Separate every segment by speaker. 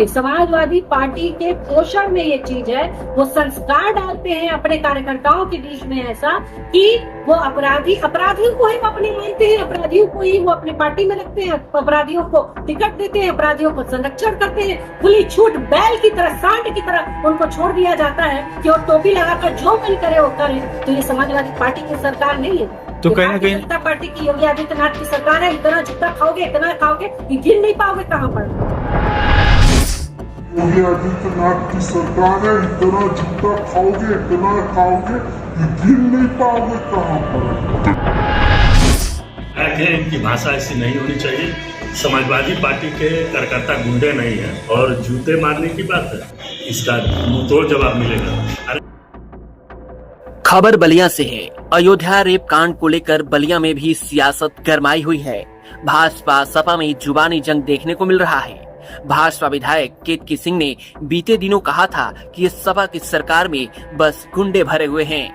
Speaker 1: में समाजवादी पार्टी के पोषण में ये चीज है। वो संस्कार डालते हैं अपने कार्यकर्ताओं के बीच में ऐसा कि वो अपराधियों को ही अपने मानते हैं, अपराधियों को ही वो अपनी पार्टी में रखते हैं, अपराधियों को टिकट देते हैं, अपराधियों को संरक्षण करते हैं। खुली छूट बैल की तरह, सांड की तरह उनको छोड़ दिया जाता है कि वो टोपी लगाकर जो मन करे वो करे। तो ये समाजवादी पार्टी की सरकार नहीं है,
Speaker 2: तो कहीं ना कहीं
Speaker 1: जनता पार्टी की योगी आदित्यनाथ की सरकार है। इतना जूता खाओगे, इतना खाओगे कि गिन नहीं पाओगे कहाँ पर।
Speaker 3: योगी आदित्यनाथ की सरकार है, इतना जूता खाओगे, इतना खाओगे कि गिन नहीं पाओगे कहाँ पर।
Speaker 4: इनकी भाषा ऐसी नहीं होनी चाहिए। समाजवादी पार्टी के कार्यकर्ता गुंडे नहीं है और जूते मारने की बात है, इसका मुंहतोड़ जवाब मिलेगा।
Speaker 5: खबर बलिया से है। अयोध्या रेप कांड को लेकर बलिया में भी सियासत गरमाई हुई है। भाजपा सपा में जुबानी जंग देखने को मिल रहा है। भाजपा विधायक केतकी सिंह ने बीते दिनों कहा था कि इस सपा की सरकार में बस गुंडे भरे हुए हैं,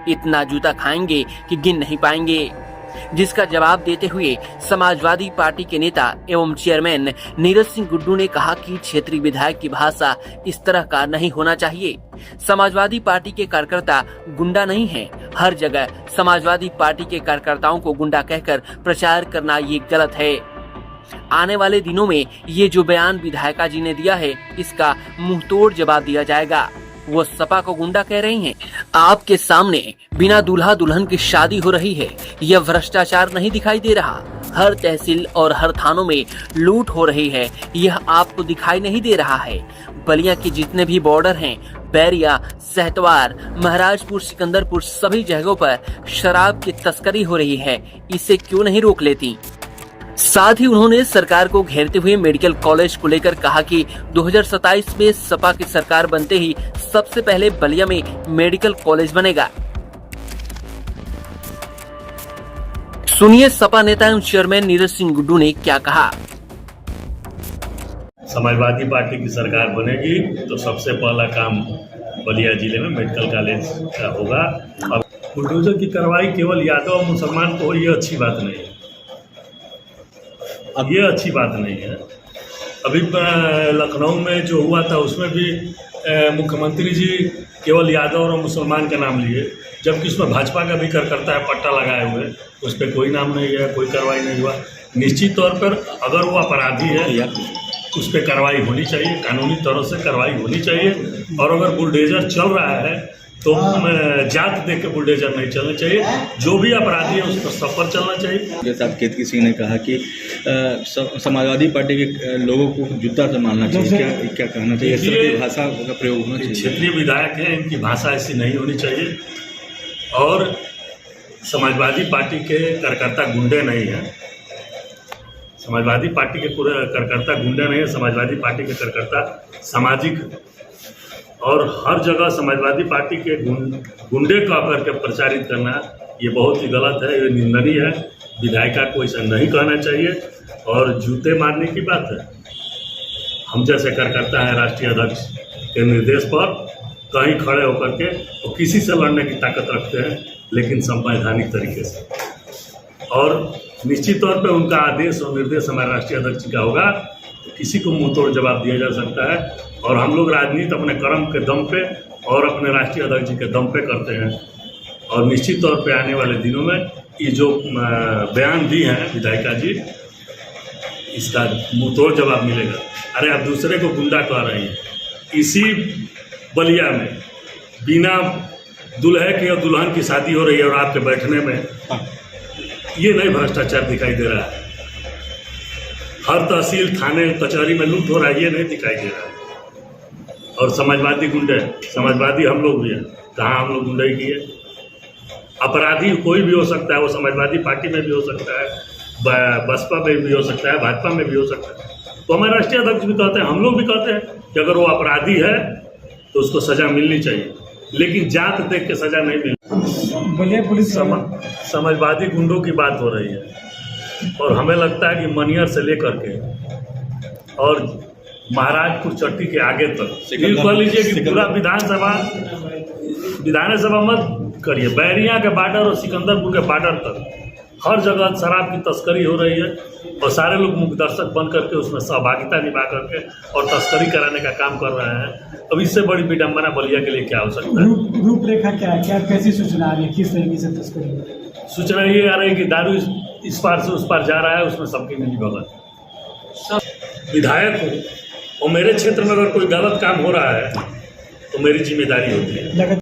Speaker 5: इतना जूता खाएंगे कि गिन नहीं पाएंगे। जिसका जवाब देते हुए समाजवादी पार्टी के नेता एवं चेयरमैन नीरज सिंह गुड्डू ने कहा कि क्षेत्रीय विधायक की भाषा इस तरह का नहीं होना चाहिए। समाजवादी पार्टी के कार्यकर्ता गुंडा नहीं हैं। हर जगह समाजवादी पार्टी के कार्यकर्ताओं को गुंडा कहकर प्रचार करना ये गलत है। आने वाले दिनों में ये जो बयान विधायिका जी ने दिया है, इसका मुंहतोड़ जवाब दिया जाएगा। वो सपा को गुंडा कह रही हैं। आपके सामने बिना दूल्हा दुल्हन की शादी हो रही है। यह भ्रष्टाचार नहीं दिखाई दे रहा। हर तहसील और हर थानों में लूट हो रही है, यह आपको दिखाई नहीं दे रहा है। बलिया के जितने भी बॉर्डर हैं, बैरिया, सहतवार, महाराजपुर, सिकंदरपुर, सभी जगहों पर शराब की तस्करी हो रही है। इसे क्यों नहीं रोक लेती? साथ ही उन्होंने सरकार को घेरते हुए मेडिकल कॉलेज को लेकर कहा कि 2027 में सपा की सरकार बनते ही सबसे पहले बलिया में मेडिकल कॉलेज बनेगा। सुनिए सपा नेता एवं चेयरमैन नीरज सिंह गुड्डू ने क्या कहा।
Speaker 4: समाजवादी पार्टी की सरकार बनेगी तो सबसे पहला काम बलिया जिले में मेडिकल कॉलेज का होगा। अब बुलडोजर की कार्रवाई केवल यादव और मुसलमान को हो, ये अच्छी बात नहीं है। अब ये अच्छी बात नहीं है। अभी लखनऊ में जो हुआ था उसमें भी मुख्यमंत्री जी केवल यादव और मुसलमान का नाम लिए, जबकि उसमें भाजपा का भी कार्यकर्ता है पट्टा लगाए हुए, उस पर कोई नाम नहीं है, कोई कार्रवाई नहीं हुआ। निश्चित तौर पर अगर वो अपराधी है उस पर कार्रवाई होनी चाहिए, कानूनी तौर से कार्रवाई होनी चाहिए। और अगर बुलडोजर चल रहा है तो जात देख के बुलडोजर नहीं चलना चाहिए। जो भी अपराधी है उस पर सब पर चलना चाहिए।
Speaker 2: जैसा केतकी सिंह ने कहा कि समाजवादी पार्टी के लोगों को जूता से मारना चाहिए, क्या कहना चाहिए? इस तरह की भाषा का प्रयोग होना चाहिए।
Speaker 4: क्षेत्रीय विधायक हैं, इनकी भाषा ऐसी नहीं होनी चाहिए। और समाजवादी पार्टी के कार्यकर्ता गुंडे नहीं हैं। समाजवादी पार्टी के कार्यकर्ता गुंडे नहीं है। समाजवादी पार्टी के कार्यकर्ता सामाजिक, और हर जगह समाजवादी पार्टी के गुंडे कह करके प्रचारित करना ये बहुत ही गलत है, ये निंदनीय है। विधायिका को ऐसा नहीं कहना चाहिए। और जूते मारने की बात है, हम जैसे कार्यकर्ता हैं राष्ट्रीय अध्यक्ष के निर्देश पर कहीं खड़े होकर के और किसी से लड़ने की ताकत रखते हैं, लेकिन संवैधानिक तरीके से। और निश्चित तौर पे उनका आदेश और निर्देश हमारे राष्ट्रीय अध्यक्ष का होगा तो किसी को मुंह तोड़ जवाब दिया जा सकता है। और हम लोग राजनीति अपने कर्म के दम पे और अपने राष्ट्रीय अध्यक्ष जी के दम पे करते हैं। और निश्चित तौर पे आने वाले दिनों में ये जो बयान दी हैं विधायिका जी, इसका मुंह तोड़ जवाब मिलेगा। अरे आप दूसरे को गुंडा कह रहे हैं। इसी बलिया में बिना दुल्हे की और दुल्हन की शादी हो रही है और आपके बैठने में ये नहीं भ्रष्टाचार दिखाई दे रहा है। हर तहसील, थाने, कचहरी में लूट हो रहा है, ये नहीं दिखाई दे रहा है। और समाजवादी गुंडे, समाजवादी हम लोग भी हैं। कहाँ हम लोग गुंडे किए? अपराधी कोई भी हो सकता है, वो समाजवादी पार्टी में भी हो सकता है, बसपा में भी हो सकता है, भाजपा में भी हो सकता है। तो हमारे राष्ट्रीय अध्यक्ष भी कहते हैं, हम लोग भी कहते हैं कि अगर वो अपराधी है तो उसको सजा मिलनी चाहिए, लेकिन जात देख के सजा नहीं मिलती।
Speaker 6: बलिया पुलिस
Speaker 4: समाजवादी गुंडों की बात हो रही है और हमें लगता है कि मनियर से लेकर के और महाराजपुर चट्टी के आगे तक ये कह लीजिए कि पूरा विधानसभा मत करिए, बैरिया के बॉर्डर और सिकंदरपुर के बॉर्डर तक हर जगह शराब की तस्करी हो रही है और सारे लोग मुख्य दर्शक बन करके उसमें सहभागिता निभा करके और तस्करी कराने का काम कर रहे हैं। अब इससे बड़ी विडम्बना बलिया के लिए क्या हो सकता है?
Speaker 6: रूपरेखा क्या है, क्या कैसी सूचना आ रही है, किस तरीके से तस्करी?
Speaker 4: सूचना ये आ रही है कि दारू इस पार से उस पार जा रहा है, उसमें सबकी मिली भगत। विधायक हूँ और मेरे क्षेत्र में अगर कोई गलत काम हो रहा है तो मेरी जिम्मेदारी होती है।